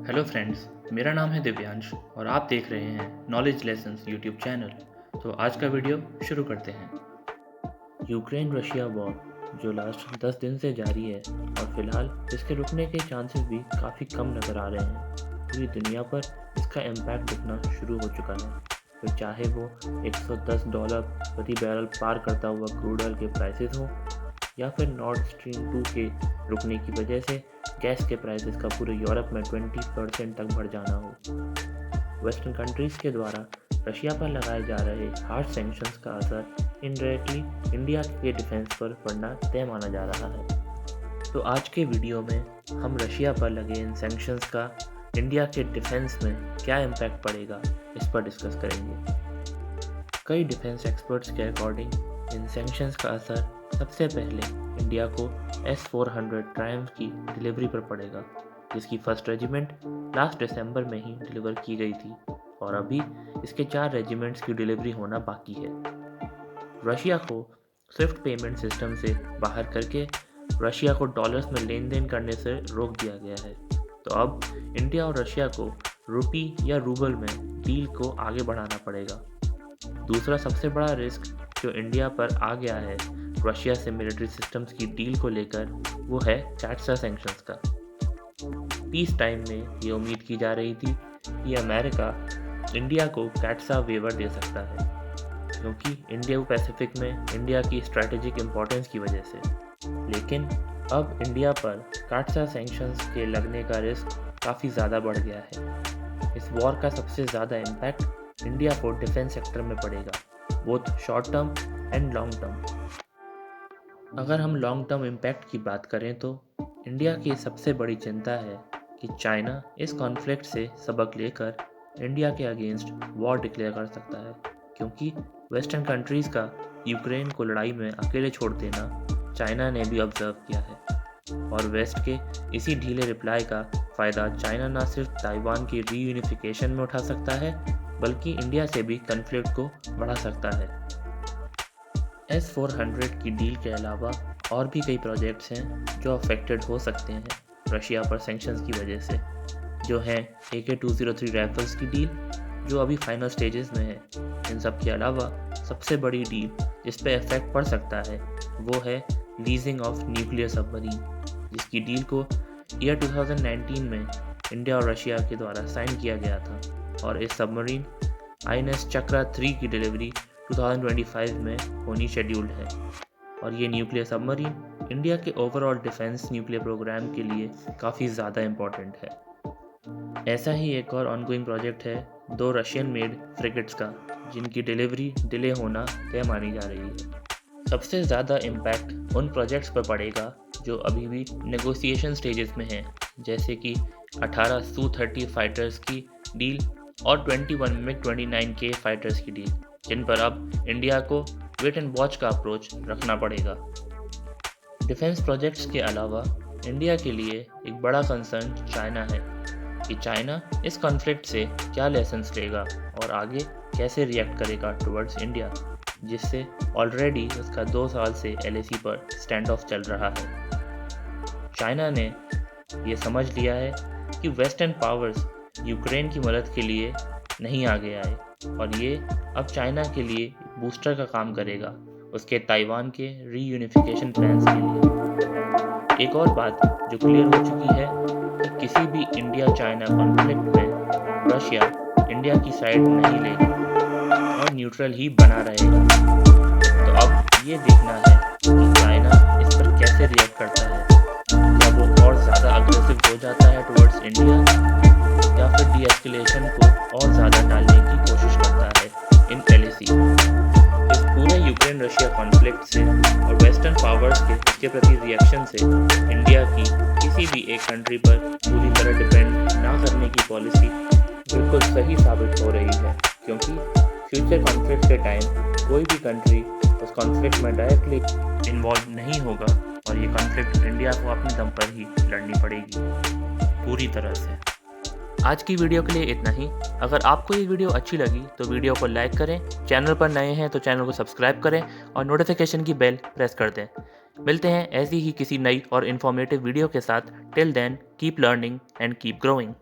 Hello friends, मेरा नाम है दिव्यांश और आप देख रहे हैं नॉलेज लेसन्स यूट्यूब चैनल। तो आज का वीडियो शुरू करते हैं। यूक्रेन रशिया वॉर जो लास्ट 10 दिन से जारी है और फिलहाल इसके रुकने के चांसेस भी काफ़ी कम नज़र आ रहे हैं। पूरी दुनिया पर इसका इम्पैक्ट दिखना शुरू हो चुका है, फिर चाहे वो $110 प्रति बैरल पार करता हुआ क्रूड ऑयल के प्राइसेस हो या फिर नॉर्थ स्ट्रीम 2 के रुकने की वजह से गैस के प्राइसेस का पूरे यूरोप में 20% तक बढ़ जाना हो। वेस्टर्न कंट्रीज़ के द्वारा रशिया पर लगाए जा रहे हार्ड सैंक्शंस का असर इनडायरेक्टली इंडिया के डिफेंस पर पड़ना तय माना जा रहा है। तो आज के वीडियो में हम रशिया पर लगे इन सैंक्शंस का इंडिया के डिफेंस में क्या इम्पैक्ट पड़ेगा इस पर डिस्कस करेंगे। कई डिफेंस एक्सपर्ट्स के अकॉर्डिंग इन सैंक्शंस का असर सबसे पहले इंडिया को S-400 ट्रायम्फ की डिलीवरी पर पड़ेगा, जिसकी फर्स्ट रेजिमेंट लास्ट दिसंबर में ही डिलीवर की गई थी और अभी इसके 4 रेजिमेंट्स की डिलीवरी होना बाकी है। रशिया को स्विफ्ट पेमेंट सिस्टम से बाहर करके रशिया को डॉलर्स में लेन देन करने से रोक दिया गया है, तो अब इंडिया और रशिया को रुपी या रूबल में डील को आगे बढ़ाना पड़ेगा। दूसरा सबसे बड़ा रिस्क जो इंडिया पर आ गया है रशिया से मिलिट्री सिस्टम्स की डील को लेकर, वो है कैट्सा सैंक्शंस का। पीस टाइम में ये उम्मीद की जा रही थी कि अमेरिका इंडिया को कैट्सा वेवर दे सकता है, क्योंकि इंडिया पैसिफिक में इंडिया की स्ट्रैटेजिक इम्पोर्टेंस की वजह से। लेकिन अब इंडिया पर कैट्सा सैंक्शंस के लगने का रिस्क काफ़ी ज़्यादा बढ़ गया है। इस वॉर का सबसे ज़्यादा इम्पैक्ट इंडिया को डिफेंस सेक्टर में पड़ेगा, both short term and long term. अगर हम लॉन्ग टर्म इम्पैक्ट की बात करें तो इंडिया की सबसे बड़ी चिंता है कि चाइना इस कॉन्फ्लिक्ट से सबक लेकर इंडिया के अगेंस्ट वॉर डिक्लेयर कर सकता है, क्योंकि वेस्टर्न कंट्रीज़ का यूक्रेन को लड़ाई में अकेले छोड़ देना चाइना ने भी ऑब्जर्व किया है। और वेस्ट के इसी ढीले रिप्लाई का फ़ायदा चाइना न सिर्फ ताइवान की रीयूनिफिकेशन में उठा सकता है, बल्कि इंडिया से भी कॉन्फ्लिक्ट को बढ़ा सकता है। S-400 की डील के अलावा और भी कई प्रोजेक्ट्स हैं जो अफेक्टेड हो सकते हैं रशिया पर सैंक्शंस की वजह से, जो हैं AK-203 राइफल्स की डील जो अभी फाइनल स्टेजेस में है। इन सब के अलावा सबसे बड़ी डील जिस पे इफेक्ट पड़ सकता है वो है लीजिंग ऑफ न्यूक्लियर सबमरीन, जिसकी डील को ईयर 2019 में इंडिया और रशिया के द्वारा साइन किया गया था, और इस सबमरीन INS चक्रा 3 की डिलीवरी 2025 में होनी शेड्यूल्ड है। और ये न्यूक्लियर सबमरीन इंडिया के ओवरऑल डिफेंस न्यूक्लियर प्रोग्राम के लिए काफ़ी ज़्यादा इम्पोर्टेंट है। ऐसा ही एक और ऑनगोइंग प्रोजेक्ट है 2 रशियन मेड फ्रिगेट्स का, जिनकी डिलीवरी डिले होना तय मानी जा रही है। सबसे ज़्यादा इम्पैक्ट उन प्रोजेक्ट्स पर पड़ेगा जो अभी भी नेगोशिएशन स्टेजेस में हैं, जैसे कि 18 Su-30 फाइटर्स की डील और 21 MiG-29K फाइटर्स की डील, जिन पर अब इंडिया को वेट एंड वॉच का अप्रोच रखना पड़ेगा। डिफेंस प्रोजेक्ट्स के अलावा इंडिया के लिए एक बड़ा कंसर्न चाइना है कि चाइना इस कॉन्फ्लिक्ट से क्या लेसन्स लेगा और आगे कैसे रिएक्ट करेगा टुवर्ड्स इंडिया, जिससे ऑलरेडी उसका 2 साल से LAC पर स्टैंड ऑफ चल रहा है। चाइना ने ये समझ लिया है कि वेस्टर्न पावर्स यूक्रेन की मदद के लिए नहीं आगे आए, और ये अब चाइना के लिए बूस्टर का काम करेगा उसके ताइवान के रीयूनिफिकेशन प्लान्स के लिए। एक और बात जो क्लियर हो चुकी है कि किसी भी इंडिया चाइना कॉन्फ्लिक्ट में रशिया इंडिया की साइड नहीं लेगा और न्यूट्रल ही बना रहेगा। तो अब ये देखना है कि चाइना इस पर कैसे रिएक्ट करता है, क्या वो और ज़्यादा अग्रेसिव हो जाता है टुवर्ड्स इंडिया या फिर डीएस्केलेशन को और ज़्यादा डालने की कोशिश करता है इन LAC। इस पूरे यूक्रेन रशिया कॉन्फ्लिक्ट से और वेस्टर्न पावर्स के इसके प्रति रिएक्शन से इंडिया की किसी भी एक कंट्री पर पूरी तरह डिपेंड ना करने की पॉलिसी बिल्कुल सही साबित हो रही है, क्योंकि फ्यूचर कॉन्फ्लिक्ट के टाइम कोई भी कंट्री उस कॉन्फ्लिक्ट में डायरेक्टली इन्वॉल्व नहीं होगा और ये कॉन्फ्लिक्ट इंडिया को अपने दम पर ही लड़नी पड़ेगी पूरी तरह से। आज की वीडियो के लिए इतना ही। अगर आपको ये वीडियो अच्छी लगी तो वीडियो को लाइक करें, चैनल पर नए हैं तो चैनल को सब्सक्राइब करें और नोटिफिकेशन की बेल प्रेस कर दें। मिलते हैं ऐसी ही किसी नई और इन्फॉर्मेटिव वीडियो के साथ। Till then keep learning and keep growing.